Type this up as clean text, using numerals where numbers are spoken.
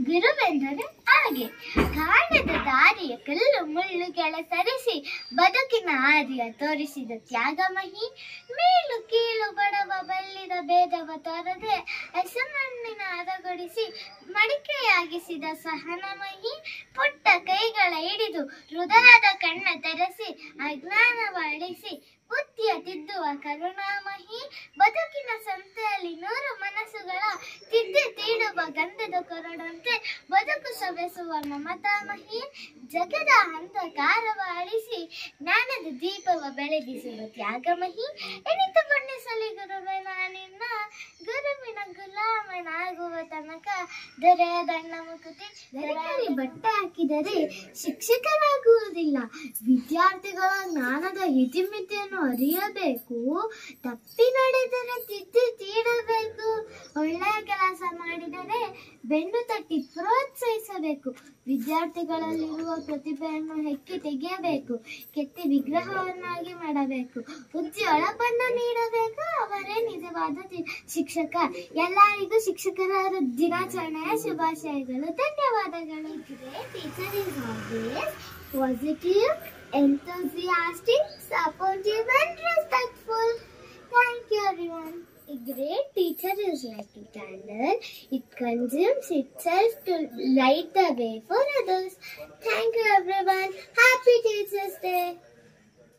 ಗುರುವೆಂದರೆ ಹಾಗೆ ಕಾಣದ ದಾರಿಯ ಕಲ್ಲು ಮುಳ್ಳುಗಳ ಸರಿಸಿ ಬದುಕಿನ ಹಾದಿಯ ತೋರಿಸಿದ ತ್ಯಾಗಮಹಿ. ಮೇಲು ಕೀಳು ಬಡವ ಬಲ್ಲಿದ ಭೇದವ ತೋರದೆ ಹಸಮಣ್ಣಿನ ಹದಗೊಡಿಸಿ ಮಡಿಕೆಯಾಗಿಸಿದ ಸಹನಮಹಿ. ಪುಟ್ಟ ಕೈಗಳ ಹಿಡಿದು ಹೃದಯದ ಕಣ್ಣ ತೆರೆಸಿ ಅಜ್ಞಾನವ ಅಳಿಸಿ ಬುದ್ಧಿಯ ತಿದ್ದುವ ಕರುಣಾಮಹಿ. ಬದುಕಿನ ಸಂತೆಯಲ್ಲಿ 100 ಮನಸ್ಸುಗಳ ತಿದ್ದಿ ತೀಡುವ ಗಂಧದ ಕೊರಡಂತೆ ಬದುಕು ಸೊಬೆಸುವ ಮಮತಾಮಹಿ. ಜಗದ ಅಂಧಕಾರವ ಅಳಿಸಿ ಜ್ಞಾನದ ದೀಪವ ಬೆಳಗಿಸುವ ತ್ಯಾಗಮಹಿ. ಎಣಿತು ಬಣ್ಣಿಸಲಿ ಗುರುವೆ ನಾನಿನ್ನ ಗುರುವಿನ ಗುಲಾಮನಾಗುವ ತನಕ ದೊರೆಯದಣ್ಣ ಮುಕುತಿ. ದೊರೆಯಲಿ ಬಟ್ಟೆ ಹಾಕಿದರೆ ಶಿಕ್ಷಕರಾಗುವುದಿಲ್ಲ. ವಿದ್ಯಾರ್ಥಿಗಳ ಜ್ಞಾನದ ಇತಿಮಿತಿಯನ್ನು ಅರಿಯಬೇಕು. ತಪ್ಪಿ ನಡೆದರೆ ತಿದ್ದಿ ತೀಡಬೇಕು. ಒಳ್ಳೆಯ ಕೆಲಸ ಮಾಡಿದರೆ ಬೆನ್ನು ತಟ್ಟಿ ಪ್ರೋತ್ಸಾಹಿಸಬೇಕು. ವಿದ್ಯಾರ್ಥಿಗಳಲ್ಲಿರುವ ಪ್ರತಿಭೆಯನ್ನು ಹೆಕ್ಕಿ ತೆಗೆಯಬೇಕು. ಕೆತ್ತಿ ವಿಗ್ರಹವನ್ನಾಗಿ ಮಾಡಬೇಕು. ಉಜ್ಜಿ ಒಳಪನ್ನು ನೀಡಬೇಕು. ಅವರೇ ನಿಜವಾದ ಶಿಕ್ಷಕ. ಎಲ್ಲರಿಗೂ ಶಿಕ್ಷಕರ ದಿನಾಚರಣೆಯ ಶುಭಾಶಯಗಳು. ಧನ್ಯವಾದಗಳು. Teacher is always positive, enthusiastic, supportive and respectful. Thank you everyone. A great teacher is like a candle. It consumes itself to light the way for others. Thank you everyone. Happy Teachers Day.